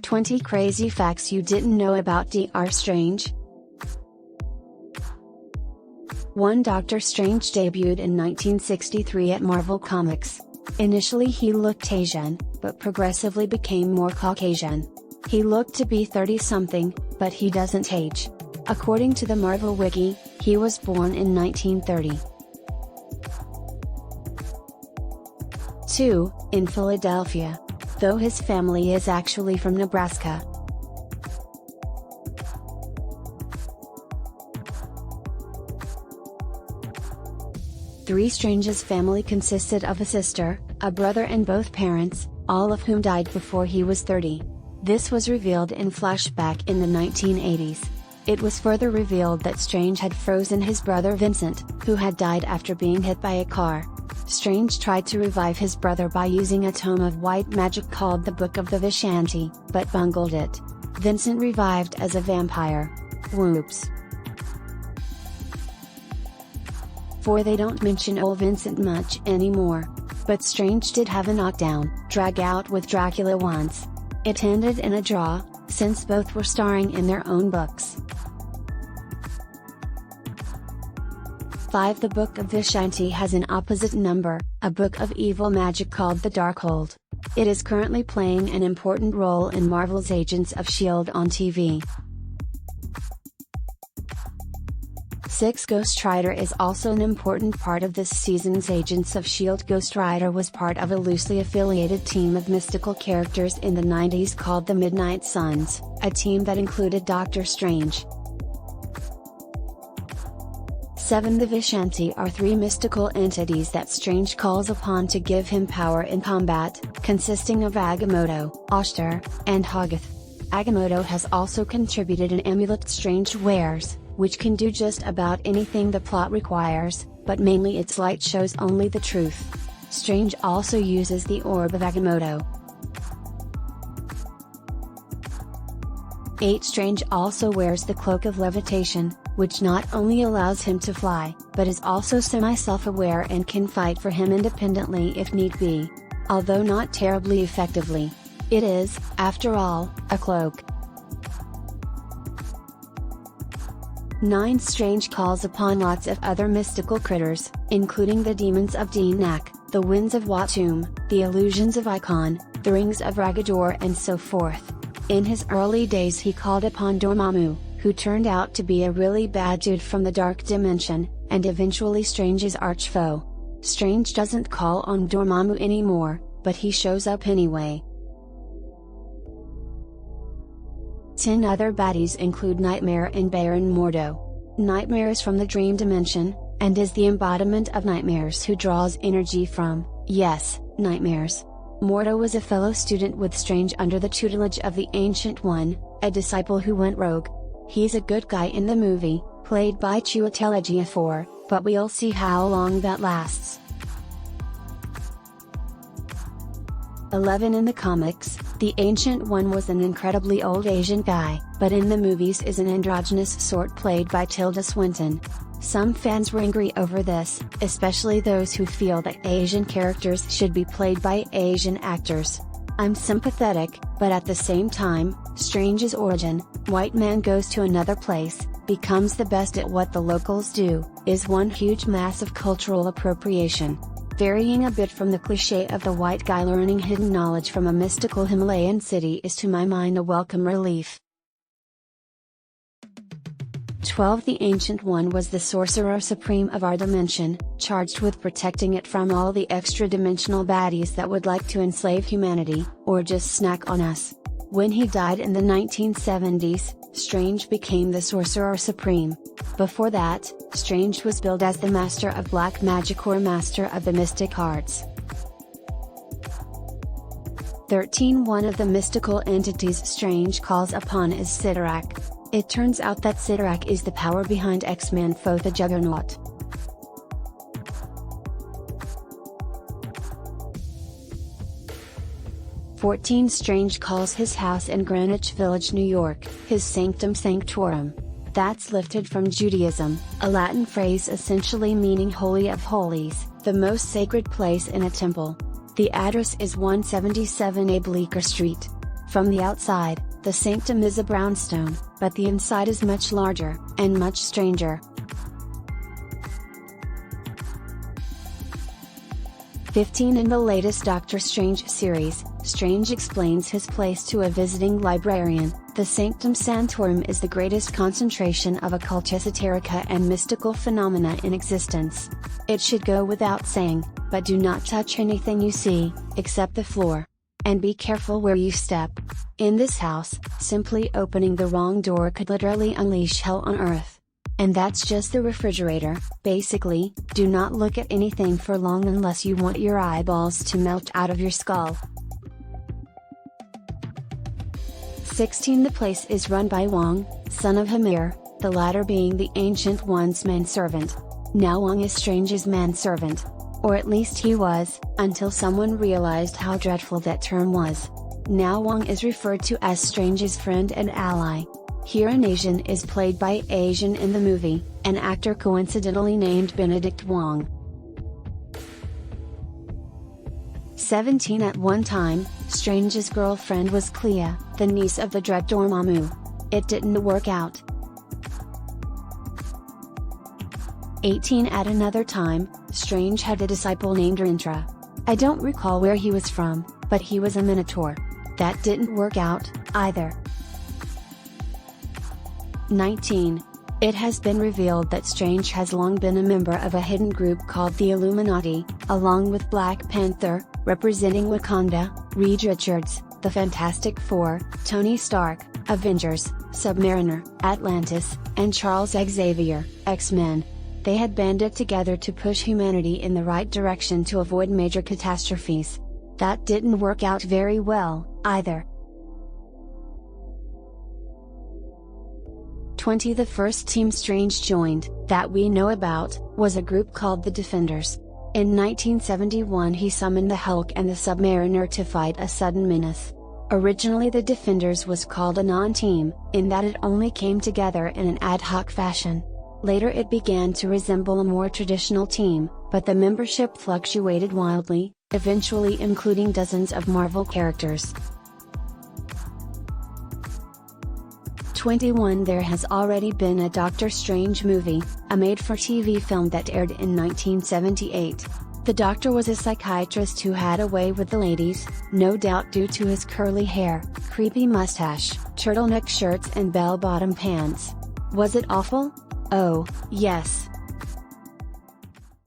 20 Crazy Facts You Didn't Know About Dr. Strange. 1. Doctor Strange debuted in 1963 at Marvel Comics. Initially he looked Asian, but progressively became more Caucasian. He looked to be 30-something, but he doesn't age. According to the Marvel Wiki, he was born in 1930. 2. In Philadelphia. Though his family is actually from Nebraska. 3. Strange's family consisted of a sister, a brother and both parents, all of whom died before he was 30. This was revealed in flashback in the 1980s. It was further revealed that Strange had frozen his brother Vincent, who had died after being hit by a car. Strange tried to revive his brother by using a tome of white magic called the Book of the Vishanti, but bungled it. Vincent revived as a vampire. Whoops. 4. They don't mention old Vincent much anymore. But Strange did have a knockdown, drag out with Dracula once. It ended in a draw, since both were starring in their own books. 5. The Book of Vishanti has an opposite number, a book of evil magic called the Darkhold. It is currently playing an important role in Marvel's Agents of S.H.I.E.L.D. on TV. 6. Ghost Rider is also an important part of this season's Agents of S.H.I.E.L.D. Ghost Rider was part of a loosely affiliated team of mystical characters in the 90s called the Midnight Suns, a team that included Doctor Strange. 7. The Vishanti are 3 mystical entities that Strange calls upon to give him power in combat, consisting of Agamotto, Ashtar, and Hoggoth. Agamotto has also contributed an amulet Strange wears, which can do just about anything the plot requires, but mainly its light shows only the truth. Strange also uses the Orb of Agamotto. 8. Strange also wears the Cloak of Levitation, which not only allows him to fly, but is also semi-self-aware and can fight for him independently if need be. Although not terribly effectively. It is, after all, a cloak. 9. Strange calls upon lots of other mystical critters, including the demons of Dinak, the winds of Watum, the illusions of Icon, the rings of Ragador and so forth. In his early days he called upon Dormammu, who turned out to be a really bad dude from the dark dimension, and eventually Strange's archfoe. Strange doesn't call on Dormammu anymore, but he shows up anyway. 10 other baddies include Nightmare and Baron Mordo. Nightmare is from the dream dimension, and is the embodiment of nightmares who draws energy from, yes, nightmares. Mordo was a fellow student with Strange under the tutelage of the Ancient One, a disciple who went rogue. He's a good guy in the movie, played by Chiwetel Ejiofor, but we'll see how long that lasts. 11 In the comics, the Ancient One was an incredibly old Asian guy, but in the movies is an androgynous sort played by Tilda Swinton. Some fans were angry over this, especially those who feel that Asian characters should be played by Asian actors. I'm sympathetic, but at the same time, Strange's origin, white man goes to another place, becomes the best at what the locals do, is one huge mass of cultural appropriation. Varying a bit from the cliché of the white guy learning hidden knowledge from a mystical Himalayan city is to my mind a welcome relief. 12 The Ancient One was the Sorcerer Supreme of our dimension, charged with protecting it from all the extra-dimensional baddies that would like to enslave humanity, or just snack on us. When he died in the 1970s, Strange became the Sorcerer Supreme. Before that, Strange was billed as the Master of Black Magic or Master of the Mystic Arts. 13 One of the mystical entities Strange calls upon is Sidorak. It turns out that Sidorak is the power behind X-Men foe the Juggernaut. 14 Strange calls his house in Greenwich Village, New York, his sanctum sanctorum. That's lifted from Judaism, a Latin phrase essentially meaning Holy of Holies, the most sacred place in a temple. The address is 177A Bleecker Street. From the outside, the sanctum is a brownstone, but the inside is much larger, and much stranger. 15 In the latest Doctor Strange series, Strange explains his place to a visiting librarian. The Sanctum Sanctorum is the greatest concentration of occult esoterica and mystical phenomena in existence. It should go without saying, but do not touch anything you see, except the floor. And be careful where you step. In this house, simply opening the wrong door could literally unleash hell on earth. And that's just the refrigerator. Basically, do not look at anything for long unless you want your eyeballs to melt out of your skull. 16 The place is run by Wong, son of Hamir, the latter being the Ancient One's manservant. Now Wong is Strange's manservant. Or at least he was, until someone realized how dreadful that term was. Now Wong is referred to as Strange's friend and ally. Here an Asian is played by Asian in the movie, an actor coincidentally named Benedict Wong. 17 At one time, Strange's girlfriend was Clea, the niece of the dread Dormammu. It didn't work out. 18 At another time, Strange had a disciple named Rintra. I don't recall where he was from, but he was a Minotaur. That didn't work out, either. 19. It has been revealed that Strange has long been a member of a hidden group called the Illuminati, along with Black Panther, representing Wakanda, Reed Richards, the Fantastic Four, Tony Stark, Avengers, Submariner, Atlantis, and Charles Xavier, X-Men. They had banded together to push humanity in the right direction to avoid major catastrophes. That didn't work out very well, either. 20 The first team Strange joined, that we know about, was a group called the Defenders. In 1971 he summoned the Hulk and the Submariner to fight a sudden menace. Originally the Defenders was called a non-team, in that it only came together in an ad hoc fashion. Later it began to resemble a more traditional team, but the membership fluctuated wildly, eventually including dozens of Marvel characters. 21 There has already been a Doctor Strange movie, a made-for-TV film that aired in 1978. The Doctor was a psychiatrist who had a way with the ladies, no doubt due to his curly hair, creepy mustache, turtleneck shirts and bell-bottom pants. Was it awful? Oh, yes,